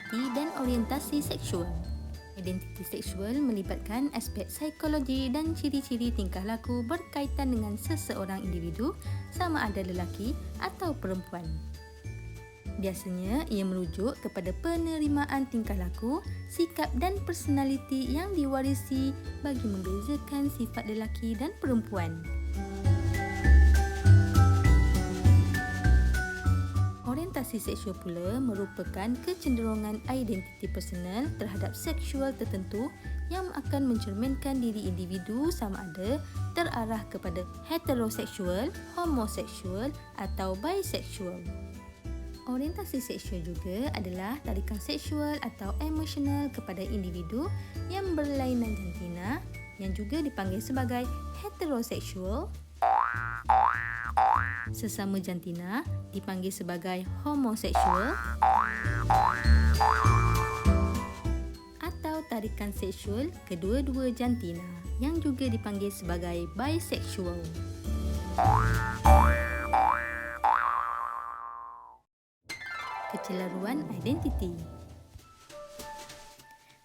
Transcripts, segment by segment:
identiti dan orientasi seksual. Identiti seksual melibatkan aspek psikologi dan ciri-ciri tingkah laku berkaitan dengan seseorang individu, sama ada lelaki atau perempuan. Biasanya, ia merujuk kepada penerimaan tingkah laku, sikap dan personaliti yang diwarisi bagi membezakan sifat lelaki dan perempuan. Orientasi seksual pula merupakan kecenderungan identiti personal terhadap seksual tertentu yang akan mencerminkan diri individu sama ada terarah kepada heteroseksual, homoseksual atau biseksual. Orientasi seksual juga adalah tarikan seksual atau emosional kepada individu yang berlainan jantina yang juga dipanggil sebagai heteroseksual. Sesama jantina dipanggil sebagai homoseksual atau tarikan seksual kedua-dua jantina yang juga dipanggil sebagai biseksual. Kecelaruan identiti.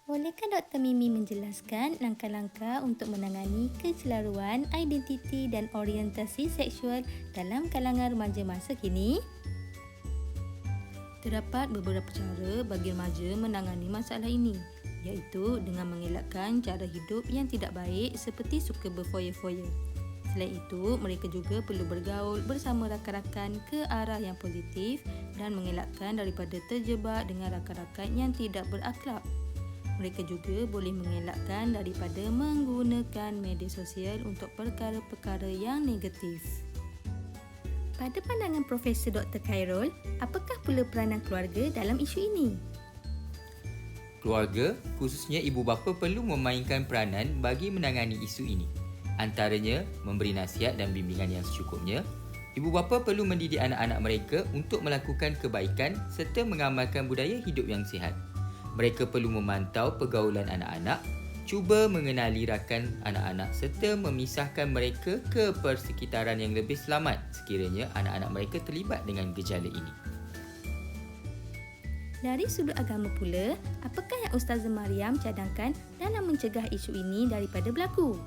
Bolehkah Dr. Mimi menjelaskan langkah-langkah untuk menangani kecelaruan identiti dan orientasi seksual dalam kalangan remaja masa kini? Terdapat beberapa cara bagi remaja menangani masalah ini, iaitu dengan mengelakkan cara hidup yang tidak baik seperti suka berfoya-foya. Selain itu, mereka juga perlu bergaul bersama rakan-rakan ke arah yang positif dan mengelakkan daripada terjebak dengan rakan-rakan yang tidak berakhlak. Mereka juga boleh mengelakkan daripada menggunakan media sosial untuk perkara-perkara yang negatif. Pada pandangan Profesor Dr. Khairul, apakah pula peranan keluarga dalam isu ini? Keluarga, khususnya ibu bapa perlu memainkan peranan bagi menangani isu ini. Antaranya, memberi nasihat dan bimbingan yang secukupnya. Ibu bapa perlu mendidik anak-anak mereka untuk melakukan kebaikan serta mengamalkan budaya hidup yang sihat. Mereka perlu memantau pergaulan anak-anak, cuba mengenali rakan anak-anak serta memisahkan mereka ke persekitaran yang lebih selamat sekiranya anak-anak mereka terlibat dengan gejala ini. Dari sudut agama pula, apakah yang Ustazah Mariam cadangkan dalam mencegah isu ini daripada berlaku?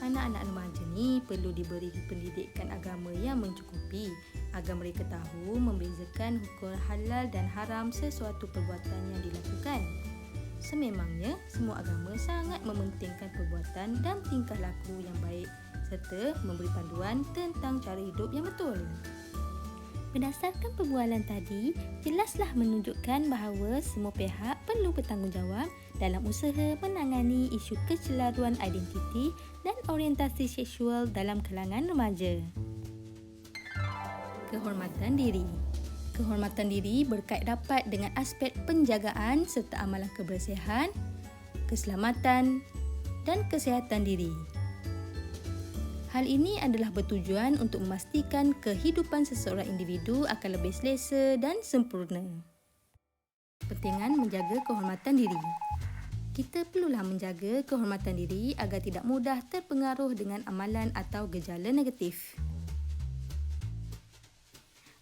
Anak-anak remaja ni perlu diberi pendidikan agama yang mencukupi agar mereka tahu membezakan hukum halal dan haram sesuatu perbuatan yang dilakukan. Sememangnya, semua agama sangat mementingkan perbuatan dan tingkah laku yang baik serta memberi panduan tentang cara hidup yang betul. Berdasarkan perbualan tadi, jelaslah menunjukkan bahawa semua pihak perlu bertanggungjawab dalam usaha menangani isu kecelaruan identiti dan orientasi seksual dalam kalangan remaja. Kehormatan diri. Kehormatan diri berkait rapat dengan aspek penjagaan serta amalan kebersihan, keselamatan dan kesihatan diri. Hal ini adalah bertujuan untuk memastikan kehidupan seseorang individu akan lebih selesa dan sempurna. Kepentingan menjaga kehormatan diri. Kita perlulah menjaga kehormatan diri agar tidak mudah terpengaruh dengan amalan atau gejala negatif.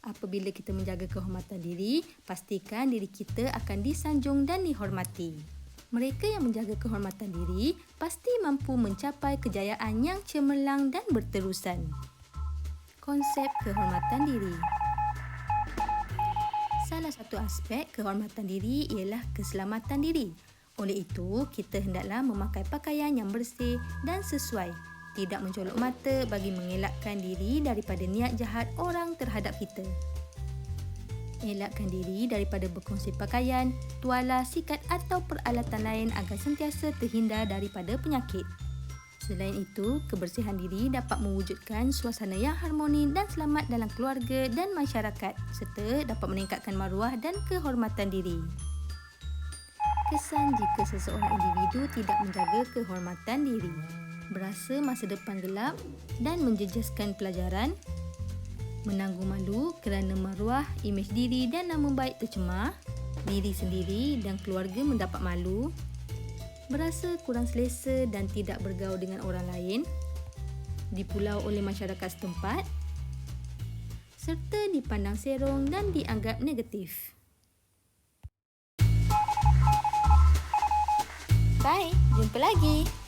Apabila kita menjaga kehormatan diri, pastikan diri kita akan disanjung dan dihormati. Mereka yang menjaga kehormatan diri pasti mampu mencapai kejayaan yang cemerlang dan berterusan. Konsep kehormatan diri. Salah satu aspek kehormatan diri ialah keselamatan diri. Oleh itu, kita hendaklah memakai pakaian yang bersih dan sesuai, tidak mencolok mata bagi mengelakkan diri daripada niat jahat orang terhadap kita. Elakkan diri daripada berkongsi pakaian, tuala, sikat atau peralatan lain agar sentiasa terhindar daripada penyakit. Selain itu, kebersihan diri dapat mewujudkan suasana yang harmoni dan selamat dalam keluarga dan masyarakat serta dapat meningkatkan maruah dan kehormatan diri. Kesan jika seseorang individu tidak menjaga kehormatan diri. Berasa masa depan gelap dan menjejaskan pelajaran, menanggung malu kerana maruah, imej diri dan nama baik tercemar, diri sendiri dan keluarga mendapat malu, berasa kurang selesa dan tidak bergaul dengan orang lain, dipulau oleh masyarakat setempat, serta dipandang serong dan dianggap negatif. Bye, jumpa lagi.